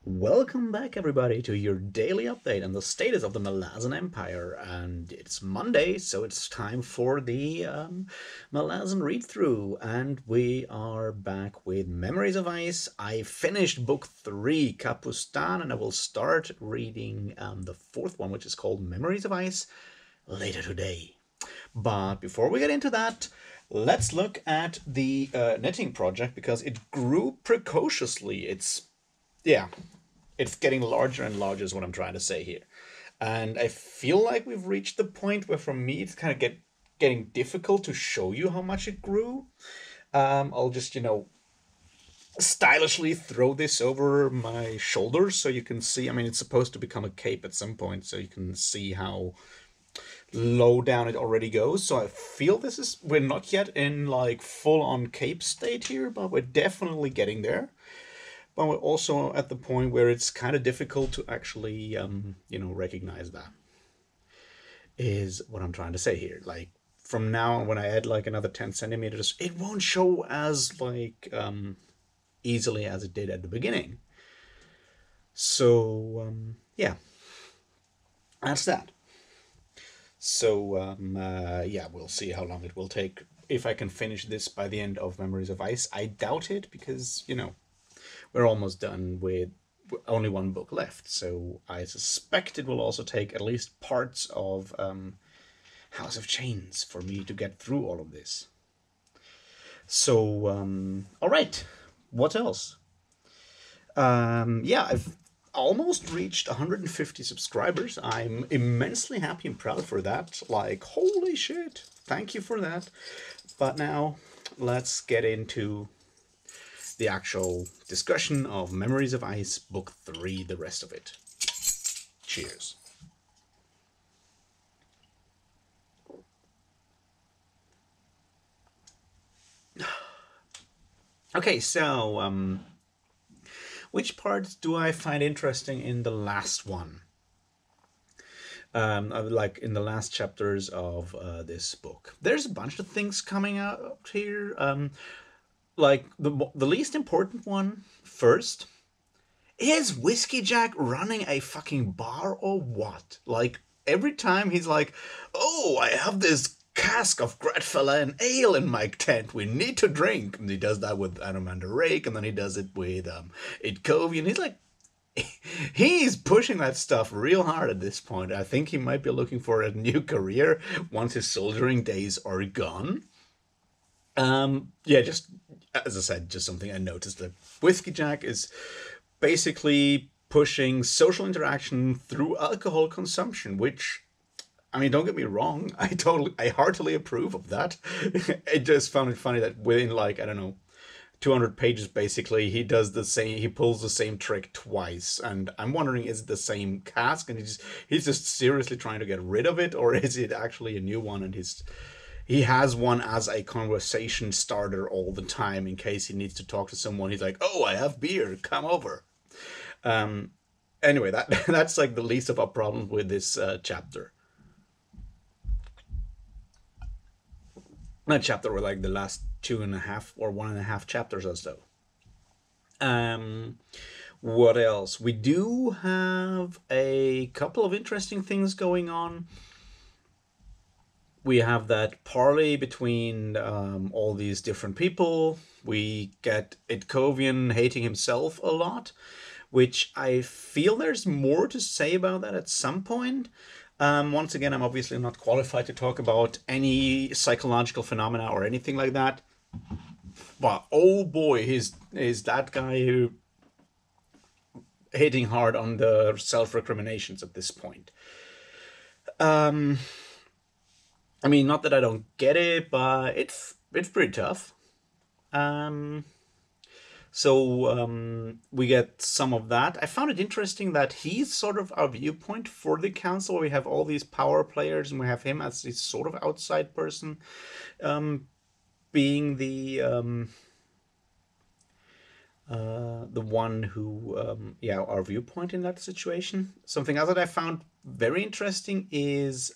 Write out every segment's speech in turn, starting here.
Welcome back, everybody, to your daily update on the status of the Malazan Empire. And it's Monday, so it's time for the Malazan read through. And we are back with Memories of Ice. I finished book 3, Kapustan, and I will start reading the fourth one, which is called Memories of Ice, later today. But before we get into that, let's look at the knitting project because it grew precociously. Yeah, it's getting larger and larger is what I'm trying to say here. And I feel like we've reached the point where for me it's kind of getting difficult to show you how much it grew. I'll just, stylishly throw this over my shoulders so you can see. I mean, it's supposed to become a cape at some point, so you can see how low down it already goes. So I feel we're not yet in like full on cape state here, but we're definitely getting there. But we're also at the point where it's kind of difficult to actually, recognize that, is what I'm trying to say here. Like, from now on, when I add like another 10 centimeters, it won't show as, like, easily as it did at the beginning. So, yeah, that's that. So, yeah, we'll see how long it will take. If I can finish this by the end of Memories of Ice, I doubt it because, we're almost done with only one book left. So I suspect it will also take at least parts of House of Chains for me to get through all of this. So, all right. What else? Yeah, I've almost reached 150 subscribers. I'm immensely happy and proud for that. Like, holy shit. Thank you for that. But now, let's get into the actual discussion of Memories of Ice, Book 3, the rest of it. Cheers. Okay, so, which parts do I find interesting in the last one? Like in the last chapters of this book. There's a bunch of things coming out here. Like the least important one first. Is Whiskey Jack running a fucking bar or what? Like, every time he's like, oh, I have this cask of Gretfella and ale in my tent. We need to drink. And he does that with Anomander Rake, and then he does it with Itkovi, and he's like, he's pushing that stuff real hard at this point. I think he might be looking for a new career once his soldiering days are gone. Yeah, just as I said, just something I noticed that Whiskey Jack is basically pushing social interaction through alcohol consumption, which, I mean, don't get me wrong, I heartily approve of that. I just found it funny that within, like, I don't know, 200 pages basically, he pulls the same trick twice, and I'm wondering, is it the same cask and he's just seriously trying to get rid of it, or is it actually a new one and he has one as a conversation starter all the time in case he needs to talk to someone. He's like, oh, I have beer, come over. um anyway, that's like the least of our problems with this chapter. Not chapter, or like the last two and a half or one and a half chapters or so. um what else? We do have a couple of interesting things going on. We have that parley between all these different people. We get Itkovian hating himself a lot, which I feel there's more to say about that at some point. Once again, I'm obviously not qualified to talk about any psychological phenomena or anything like that. But oh boy, is that guy who hitting hard on the self recriminations at this point. Um, I mean, not that I don't get it, but it's pretty tough. Um, so we get some of that. I found it interesting that he's sort of our viewpoint for the council. We have all these power players, and we have him as this sort of outside person, um, being the one who, yeah, our viewpoint in that situation. Something else that I found very interesting is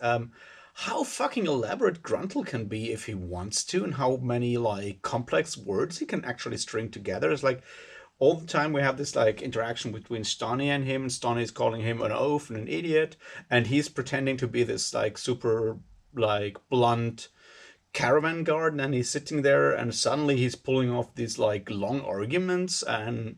how fucking elaborate Gruntle can be if he wants to, and how many like complex words he can actually string together. It's like, all the time we have this like interaction between Stoney and him. Stoney is calling him an oaf and an idiot, and he's pretending to be this like super like blunt caravan guard, and then he's sitting there and suddenly he's pulling off these like long arguments. And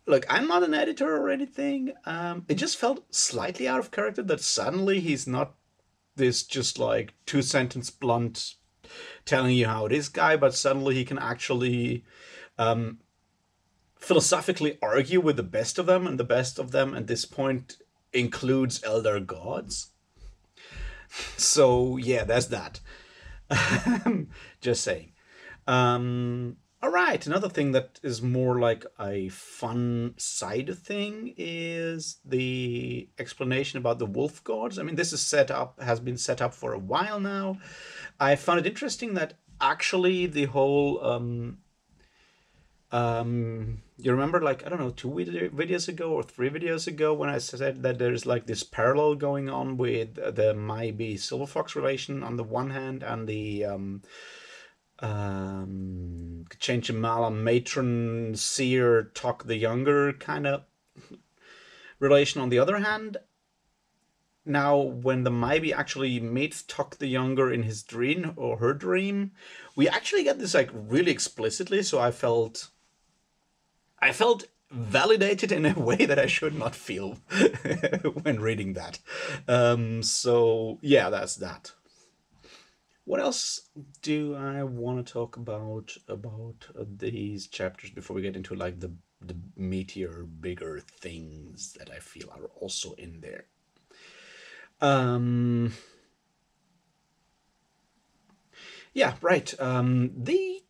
like, I'm not an editor or anything. It just felt slightly out of character that suddenly he's not this just like two sentence blunt telling you how it is guy, but suddenly he can actually philosophically argue with the best of them, and the best of them at this point includes elder gods. So yeah, that's that. Just saying. All right, another thing that is more like a fun side thing is the explanation about the wolf gods. I mean, this is set up, has been set up for a while now. I found it interesting that actually the whole you remember, like, I don't know, videos ago or 3 videos ago when I said that there's like this parallel going on with the Maybe Silver Fox relation on the one hand, and the Changemala matron seer Tok the Younger kind of relation on the other hand. Now, when the Maybe actually meets Tok the Younger in his dream or her dream, we actually get this like really explicitly. So I felt validated in a way that I should not feel when reading that. So yeah, that's that. What else do I want to talk about these chapters before we get into like the meatier, bigger things that I feel are also in there? Yeah, right. The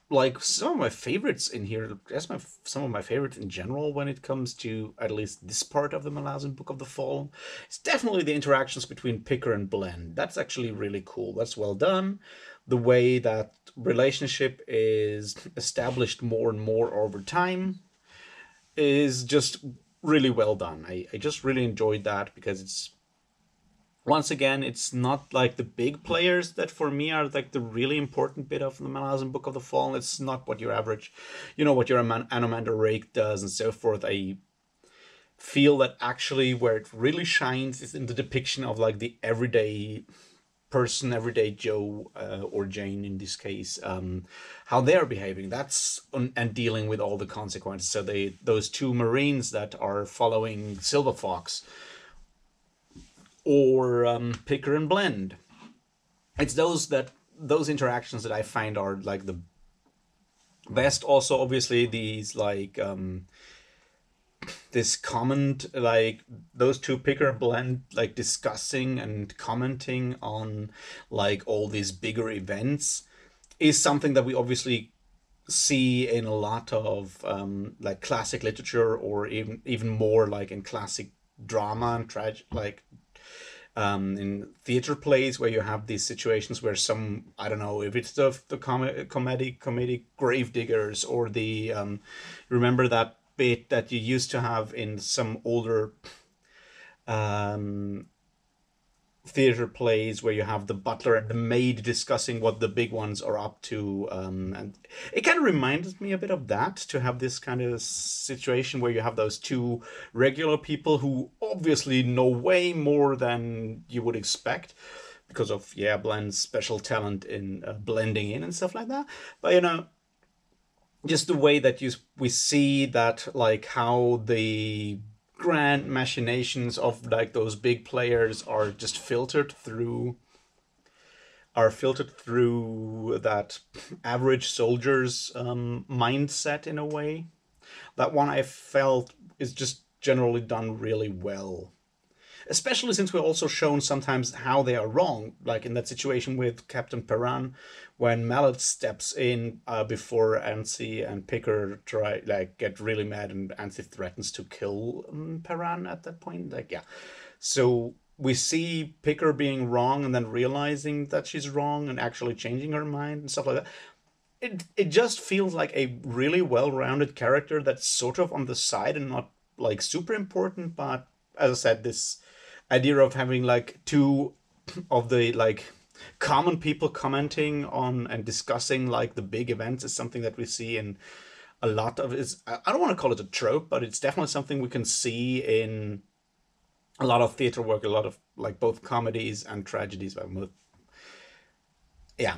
like some of my favorites in here. Some of my favorites in general when it comes to at least this part of the Malazan Book of the Fallen. It's definitely the interactions between Picker and Blend. That's actually really cool. That's well done. The way that relationship is established more and more over time is just really well done. I just really enjoyed that because it's, once again, it's not like the big players that for me are like the really important bit of the Malazan Book of the Fallen. It's not what your average, what your Anomander Rake does and so forth. I feel that actually where it really shines is in the depiction of like the everyday person, everyday Joe or Jane in this case, how they are behaving. That's and dealing with all the consequences. So those two Marines that are following Silver Fox, or Picker and Blend. It's those interactions that I find are like the best. Also, obviously, these like this comment, like those two, Picker and Blend, like discussing and commenting on like all these bigger events, is something that we obviously see in a lot of like classic literature, or even more like in classic drama and in theater plays, where you have these situations where some, I don't know if it's the comedy gravediggers, or the remember that bit that you used to have in some older theater plays where you have the butler and the maid discussing what the big ones are up to, and it kind of reminds me a bit of that, to have this kind of situation where you have those two regular people who obviously know way more than you would expect because of Blend's special talent in blending in and stuff like that. But just the way that we see that, like how the grand machinations of like those big players are just filtered through that average soldier's mindset in a way. That one I felt is just generally done really well, especially since we're also shown sometimes how they are wrong, like in that situation with Captain Perrin, when Mallet steps in before Ansi and Picker get really mad, and Ansi threatens to kill Perrin at that point. So we see Picker being wrong and then realizing that she's wrong and actually changing her mind and stuff like that. It just feels like a really well-rounded character that's sort of on the side and not like super important. But as I said, this idea of having like two of the like common people commenting on and discussing like the big events is something that we see in a lot of is, I don't want to call it a trope, but it's definitely something we can see in a lot of theater work, a lot of like both comedies and tragedies. But yeah,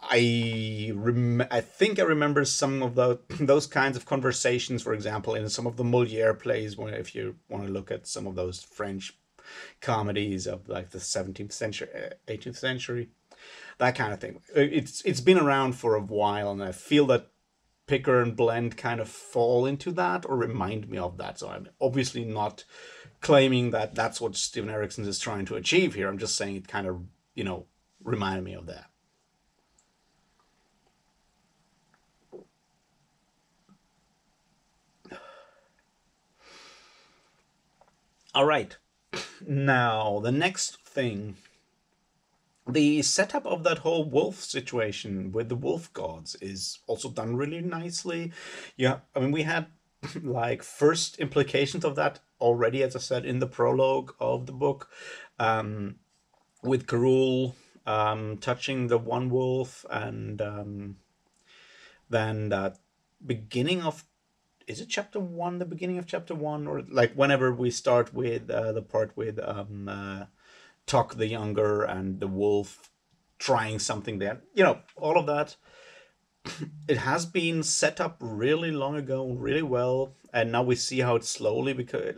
I think I remember some of those kinds of conversations, for example, in some of the Moliere plays. When if you want to look at some of those French comedies of like the 17th century, 18th century, that kind of thing. It's been around for a while, and I feel that Picker and Blend kind of fall into that or remind me of that. So I'm obviously not claiming that that's what Steven Erikson is trying to achieve here. I'm just saying it kind of, reminded me of that. All right. Now, the next thing, the setup of that whole wolf situation with the wolf gods is also done really nicely. Yeah, I mean, we had like first implications of that already, as I said in the prologue of the book, with Karul touching the one wolf, and then that beginning of, is it chapter one, the beginning of chapter one, or like whenever we start with the part with Tuck the Younger and the wolf trying something there, all of that. It has been set up really long ago, really well, and now we see how it slowly, because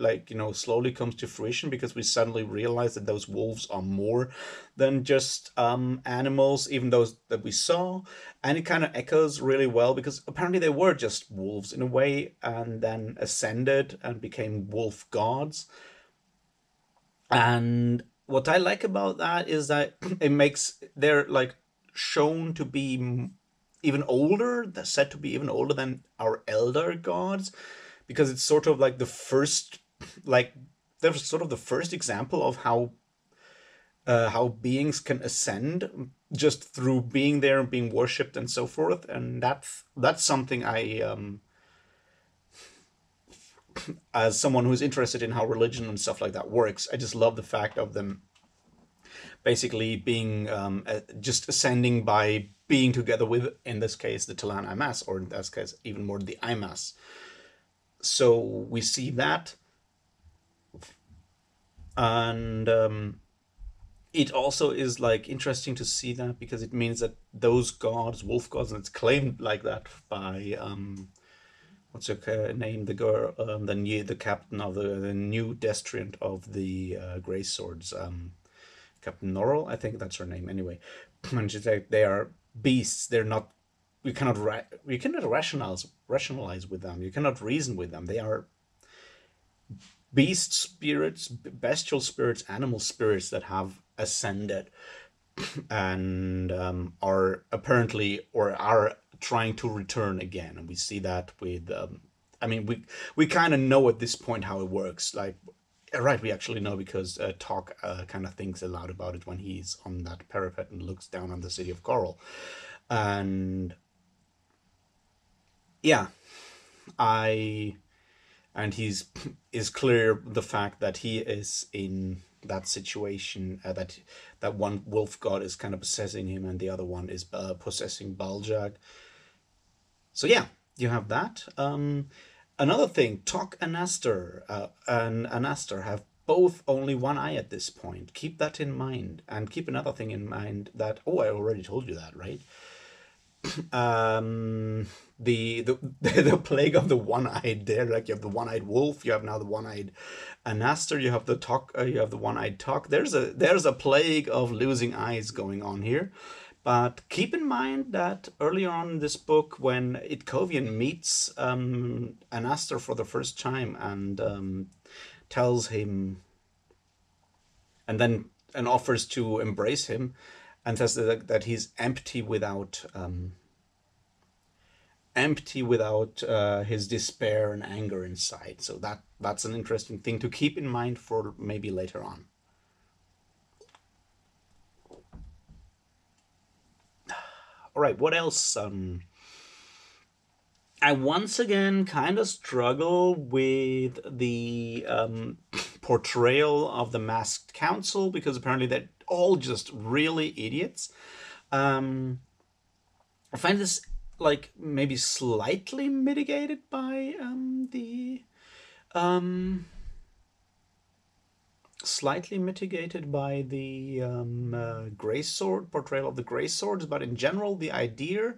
slowly comes to fruition, because we suddenly realize that those wolves are more than just animals, even those that we saw. And it kind of echoes really well, because apparently they were just wolves in a way, and then ascended and became wolf gods. And what I like about that is that it makes, they're like shown to be even older, they're said to be even older than our elder gods, because it's sort of like the first, like they're sort of the first example of how beings can ascend just through being there and being worshipped and so forth. And that's something I as someone who's interested in how religion and stuff like that works, I just love the fact of them basically being just ascending by being together with, in this case, the Talan Imas, or in this case, even more the Imas. So we see that, and it also is like interesting to see that, because it means that those gods, wolf gods, and it's claimed like that by what's her name, the girl, the captain of the new destriant of the Grey Swords, Captain Norrell, I think that's her name. Anyway, and she's like, they are beasts. They're not. We cannot rationalize with them. You cannot reason with them. They are beast spirits, bestial spirits, animal spirits that have ascended, and are apparently, or are trying to return again. And we see that with I mean, we kind of know at this point how it works. Like, right, we actually know, because Talk kind of thinks aloud about it when he's on that parapet and looks down on the city of Coral. And yeah, I and he's is clear the fact that he is in that situation, that one wolf god is kind of possessing him, and the other one is possessing Baljag. So yeah, you have that. Another thing, Tok and Anastar have both only one eye at this point. Keep that in mind, and keep another thing in mind, that, oh, I already told you that, right? The the plague of the one-eyed there, like you have the one-eyed wolf, you have now the one-eyed Anastar, you have the Tok, you have the one-eyed Tok. There's a plague of losing eyes going on here. But keep in mind that earlier on in this book, when Itkovian meets Anastar for the first time, and tells him, and offers to embrace him, and says that he's empty without his despair and anger inside. So that's an interesting thing to keep in mind for maybe later on. All right, what else? I once again kind of struggle with the portrayal of the masked council, because apparently they're all just really idiots. I find this like maybe slightly mitigated by the um slightly mitigated by the gray sword portrayal of the gray swords, but in general the idea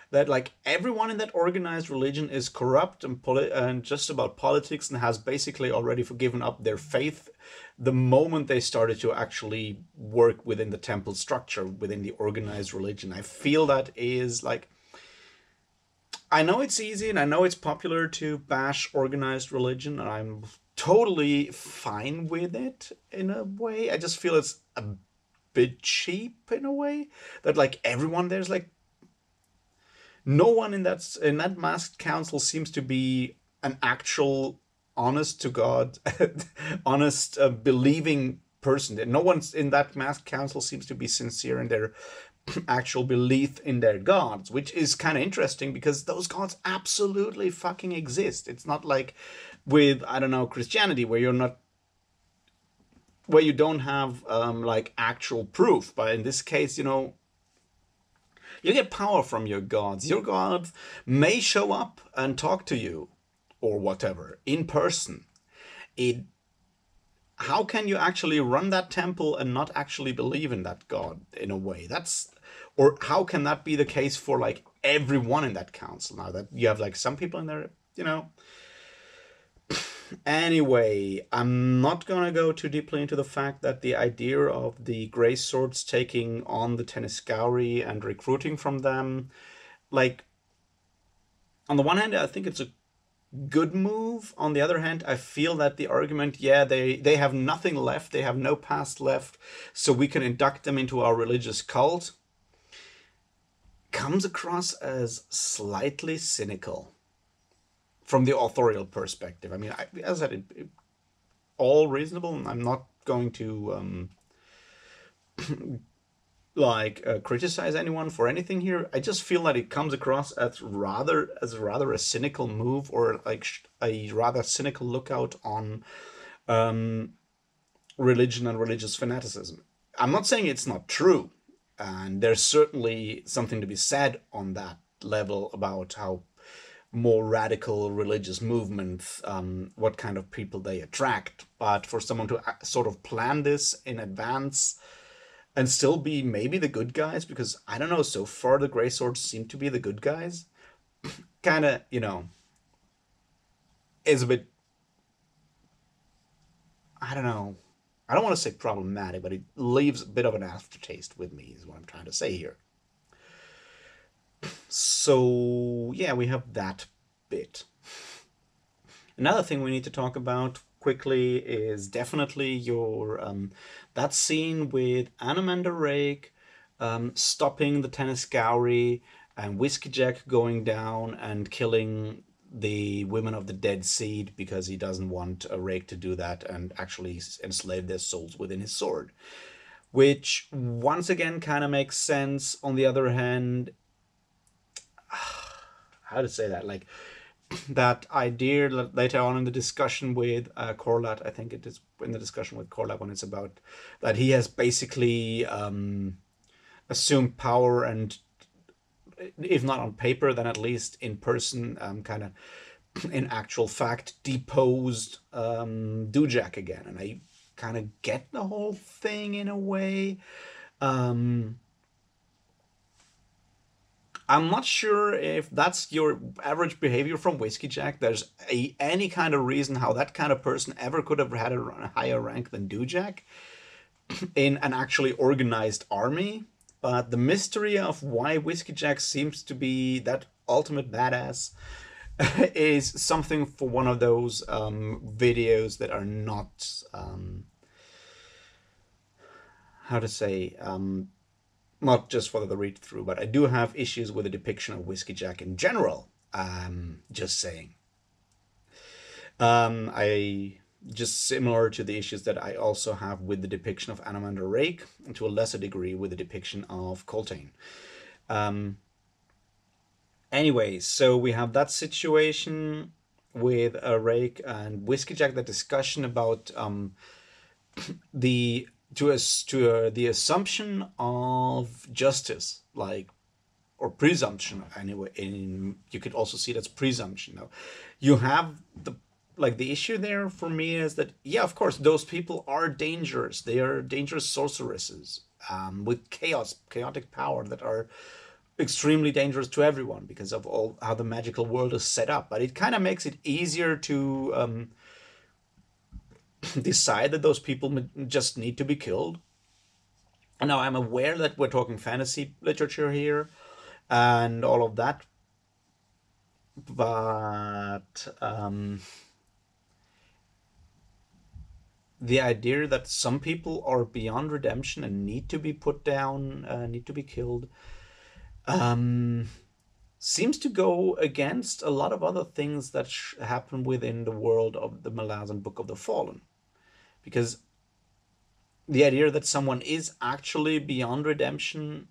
that like everyone in that organized religion is corrupt and and just about politics and has basically already forgiven up their faith the moment they started to actually work within the temple structure within the organized religion. I feel that is like, I know it's easy and I know it's popular to bash organized religion, and I'm totally fine with it in a way. I just feel it's a bit cheap in a way that like everyone there's like no one in that masked council seems to be an actual honest to God, honest believing person. No one in that masked council seems to be sincere in their actual belief in their gods, which is kind of interesting because those gods absolutely fucking exist. It's not like with, I don't know, Christianity where you're not, where you don't have like actual proof. But in this case, you know, you get power from your gods. Your god may show up and talk to you or whatever in person. It, how can you actually run that temple and not actually believe in that god in a way? That's, or how can that be the case for like everyone in that council? Now that you have like some people in there, you know. Anyway, I'm not gonna go too deeply into the fact that the idea of the Grey Swords taking on the Teniscauri and recruiting from them, like, on the one hand, I think it's a good move. On the other hand, I feel that the argument, yeah, they have nothing left, they have no past left, so we can induct them into our religious cult, comes across as slightly cynical from the authorial perspective. I mean, as I said, all reasonable. I'm not going to criticize anyone for anything here. I just feel that it comes across as rather a cynical move, or like a rather cynical lookout on religion and religious fanaticism. I'm not saying it's not true, and there's certainly something to be said on that level about how more radical religious movements, what kind of people they attract. But for someone to sort of plan this in advance and still be maybe the good guys, because I don't know, so far the Grey Swords seem to be the good guys, kind of, you know, is a bit, I don't know, I don't want to say problematic, but it leaves a bit of an aftertaste with me, is what I'm trying to say here. So, yeah, we have that bit. Another thing we need to talk about quickly is definitely your that scene with Anamander Rake stopping the Teniscauri and Whiskey Jack going down and killing the women of the Dead Seed because he doesn't want a Rake to do that and actually enslave their souls within his sword. Which once again kind of makes sense. On the other hand, how to say that? Like, that idea later on in the discussion with Corlat, I think it is in the discussion with Corlat when it's about that he has basically assumed power and, if not on paper, then at least in person, kind of in actual fact, deposed Dujak again. And I kind of get the whole thing in a way. I'm not sure if that's your average behavior from Whiskey Jack. There's any kind of reason how that kind of person ever could have had a higher rank than Dujak in an actually organized army. But the mystery of why Whiskey Jack seems to be that ultimate badass is something for one of those videos that are not, how to say, not just for the read through, but I do have issues with the depiction of Whiskey Jack in general. Just saying. I just similar to the issues that I also have with the depiction of Anamander Rake, and to a lesser degree with the depiction of Coltane. Anyway, so we have that situation with Rake and Whiskey Jack, the discussion about the the assumption of justice, like or presumption anyway. You could also see it as presumption. Now, you have the issue there for me is that, yeah, of course, those people are dangerous. They are dangerous sorceresses, with chaotic power that are extremely dangerous to everyone because of all how the magical world is set up. But it kind of makes it easier to decide that those people just need to be killed. And now I'm aware that we're talking fantasy literature here and all of that, but the idea that some people are beyond redemption and need to be put down, need to be killed, seems to go against a lot of other things that happen within the world of the Malazan Book of the Fallen. Because the idea that someone is actually beyond redemption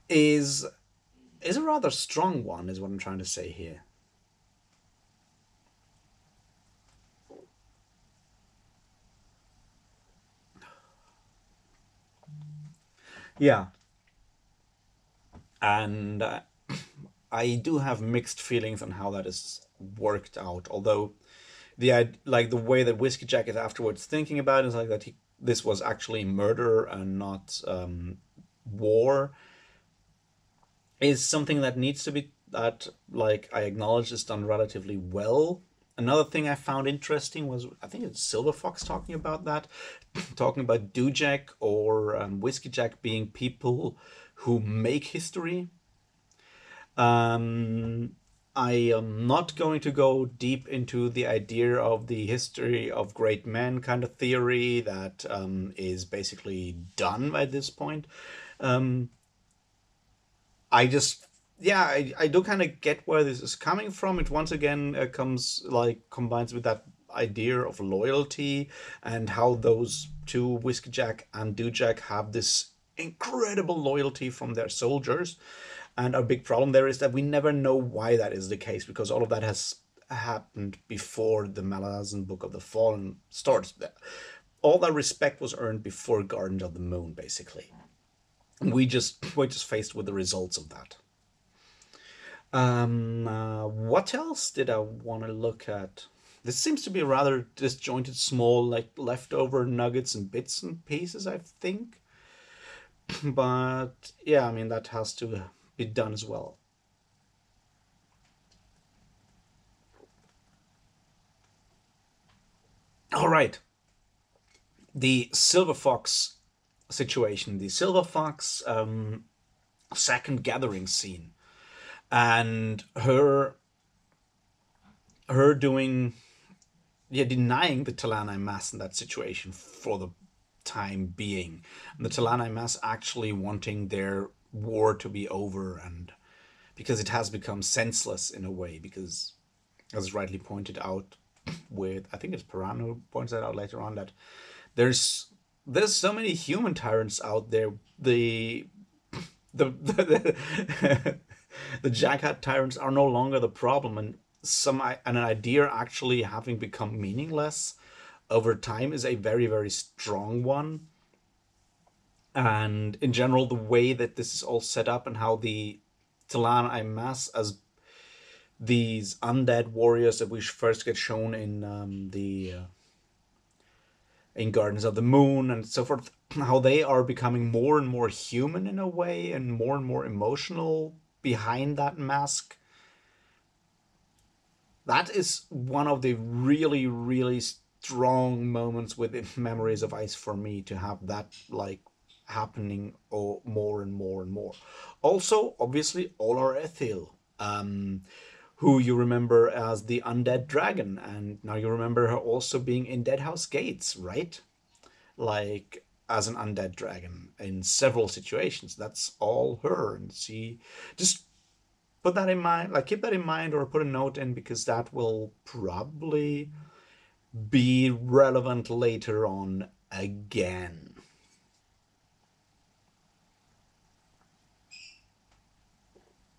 is a rather strong one, is what I'm trying to say here. Yeah, and I do have mixed feelings on how that is worked out. Although the way that Whiskey Jack is afterwards thinking about it is like that this was actually murder and not war, is something that needs to be, that, like, I acknowledge is done relatively well. Another thing I found interesting was, I think it's Silver Fox talking about that, talking about Dujek or Whiskey Jack being people who make history. I am not going to go deep into the idea of the history of great men kind of theory that is basically done at this point. I just, yeah, I do kind of get where this is coming from. It once again combines with that idea of loyalty and how those two, Whiskey Jack and Dujak, have this incredible loyalty from their soldiers. And our big problem there is that we never know why that is the case, because all of that has happened before the Malazan Book of the Fallen starts. All that respect was earned before Garden of the Moon, basically. We're just faced with the results of that. What else did I want to look at? This seems to be rather disjointed, small, like leftover nuggets and bits and pieces, I think. But yeah, I mean, that has to be done as well. All right, the Silver Fox situation, the Silver Fox second gathering scene, and her doing, yeah, denying the Talanai Mass in that situation for the time being. And the Talanai Mass actually wanting their war to be over, and because it has become senseless in a way, because, as rightly pointed out, with, I think it's Paran who points that out later on, that there's so many human tyrants out there. The the Jackhat tyrants are no longer the problem, and an idea actually having become meaningless over time is a very, very strong one. And in general, the way that this is all set up and how the Talan Imas, as these undead warriors that we first get shown in the in Gardens of the Moon and so forth, how they are becoming more and more human in a way and more emotional behind that mask. That is one of the really, really strong moments within Memories of Ice for me, to have that, like, happening more and more and more. Also, obviously, Olar Ethil, who you remember as the undead dragon, and now you remember her also being in Deadhouse Gates, right? Like, as an undead dragon in several situations. That's all her, and she just put that in mind, like, keep that in mind, or put a note in, because that will probably be relevant later on again.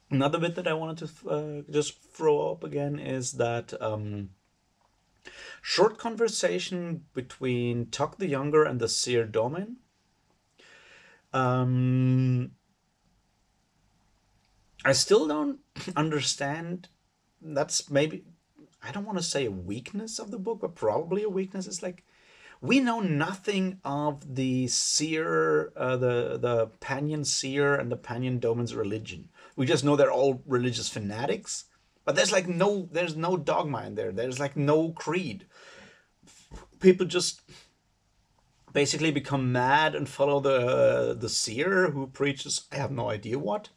Another bit that I wanted to just throw up again is that short conversation between Tuck the Younger and the Seer Domin. Um, I still don't understand. That's maybe, I don't want to say a weakness of the book, but probably a weakness. Is like we know nothing of the seer, the Panyan seer and the Panyan Doman's religion. We just know they're all religious fanatics, but there's no dogma in there. There's like no creed. People just basically become mad and follow the seer who preaches I have no idea what.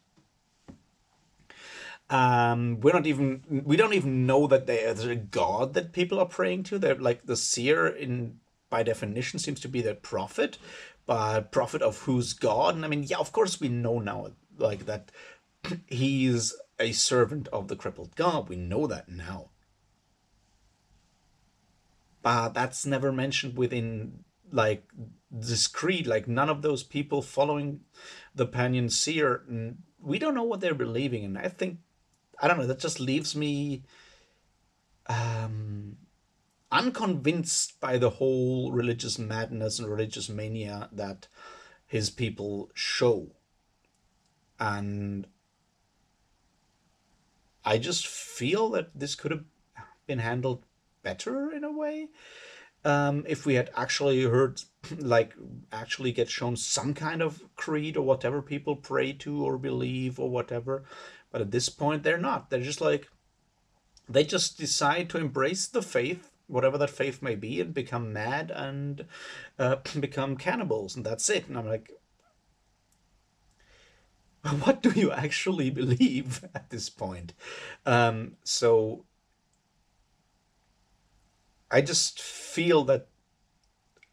We don't even know that there's a god that people are praying to. They're like the seer in by definition seems to be the prophet, but prophet of whose god? And I mean, yeah, of course we know now like that he's a servant of the crippled god. We know that now, but that's never mentioned within like this creed. Like none of those people following the Panyan seer, we don't know what they're believing in. I think I don't know. That just leaves me unconvinced by the whole religious madness and religious mania that his people show. And I just feel that this could have been handled better in a way. If we had actually heard, like, actually get shown some kind of creed or whatever people pray to or believe or whatever. But at this point, they're not. They're just like, they just decide to embrace the faith, whatever that faith may be, and become mad and become cannibals, and that's it. And I'm like, what do you actually believe at this point? So I just feel that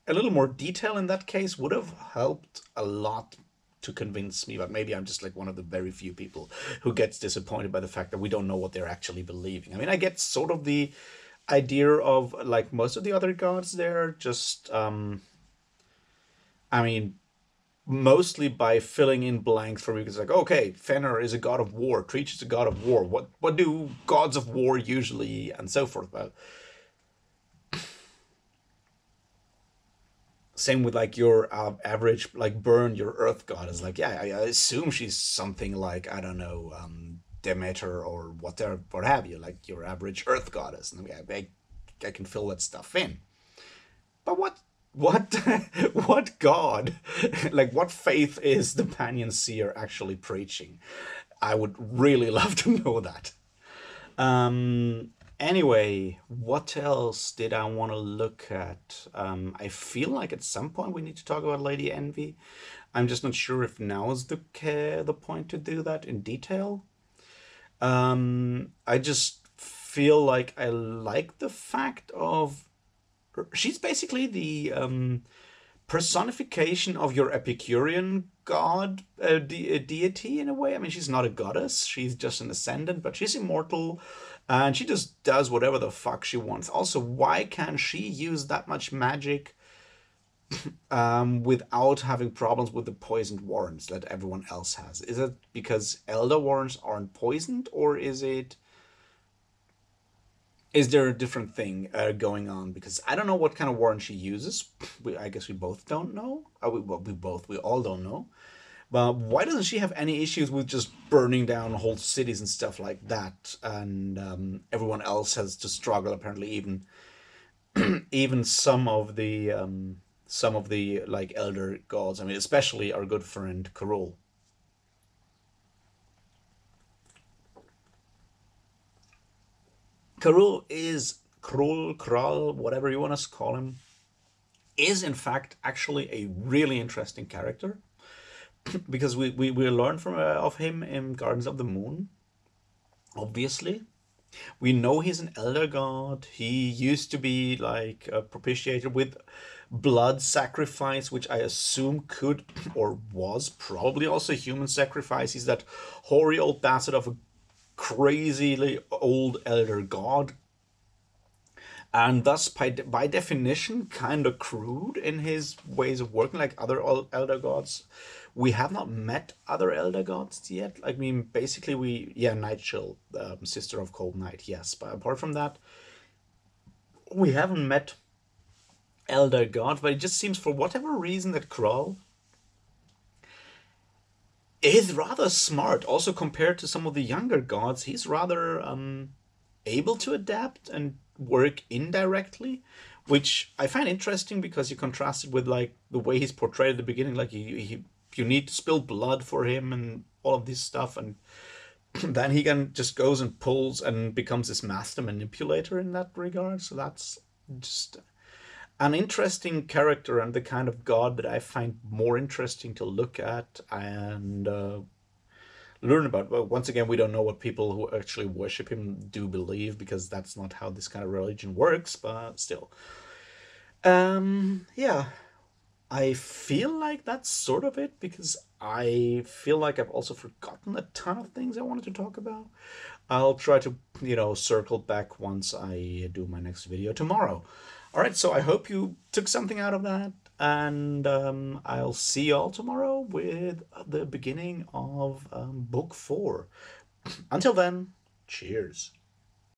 a little more detail in that case would have helped a lot to convince me, but maybe I'm just like one of the very few people who gets disappointed by the fact that we don't know what they're actually believing. I mean, I get sort of the idea of like most of the other gods there, just I mean, mostly by filling in blanks for me. It's like, okay, Fenrir is a god of war, Treach is a god of war. What do gods of war usually, and so forth. But same with like your average like Burn, your Earth goddess. Like, yeah, I assume she's something like I don't know, Demeter or whatever, what have you, like your average Earth goddess. And I can fill that stuff in. But what what god, like what faith is the Panyan Seer actually preaching? I would really love to know that. Anyway, what else did I want to look at? I feel like at some point we need to talk about Lady Envy. I'm just not sure if now is the point to do that in detail. I just feel like I like the fact of she's basically the personification of your Epicurean god deity in a way. I mean, she's not a goddess; she's just an ascendant, but she's immortal, and she just does whatever the fuck she wants. Also, why can't she use that much magic without having problems with the poisoned warrants that everyone else has? Is it because elder warrants aren't poisoned, or is there a different thing going on? Because I don't know what kind of warrant she uses. I guess we both don't know. We all don't know. But why doesn't she have any issues with just burning down whole cities and stuff like that? And everyone else has to struggle. Apparently, even some of the like elder gods. I mean, especially our good friend Karol. Karol is Kral, whatever you want to call him, is in fact actually a really interesting character because we learn from of him in Gardens of the Moon. Obviously, we know he's an elder god. He used to be like propitiated with blood sacrifice, which I assume could or was probably also human sacrifice. He's that hoary old bastard of a crazily old elder god, and thus by definition kind of crude in his ways of working like other elder gods. We have not met other elder gods yet. I mean, basically Nightchill, sister of Cold Night, yes, but apart from that we haven't met elder gods. But it just seems for whatever reason that Kral is rather smart. Also, compared to some of the younger gods, he's rather able to adapt and work indirectly, which I find interesting because you contrast it with like the way he's portrayed at the beginning. Like you need to spill blood for him and all of this stuff, and then he can just goes and pulls and becomes this master manipulator in that regard. So that's just an interesting character and the kind of god that I find more interesting to look at and learn about. But once again, we don't know what people who actually worship him do believe because that's not how this kind of religion works. But still, yeah, I feel like that's sort of it because I feel like I've also forgotten a ton of things I wanted to talk about. I'll try to, circle back once I do my next video tomorrow. All right, so I hope you took something out of that, and I'll see you all tomorrow with the beginning of book 4. Until then, cheers.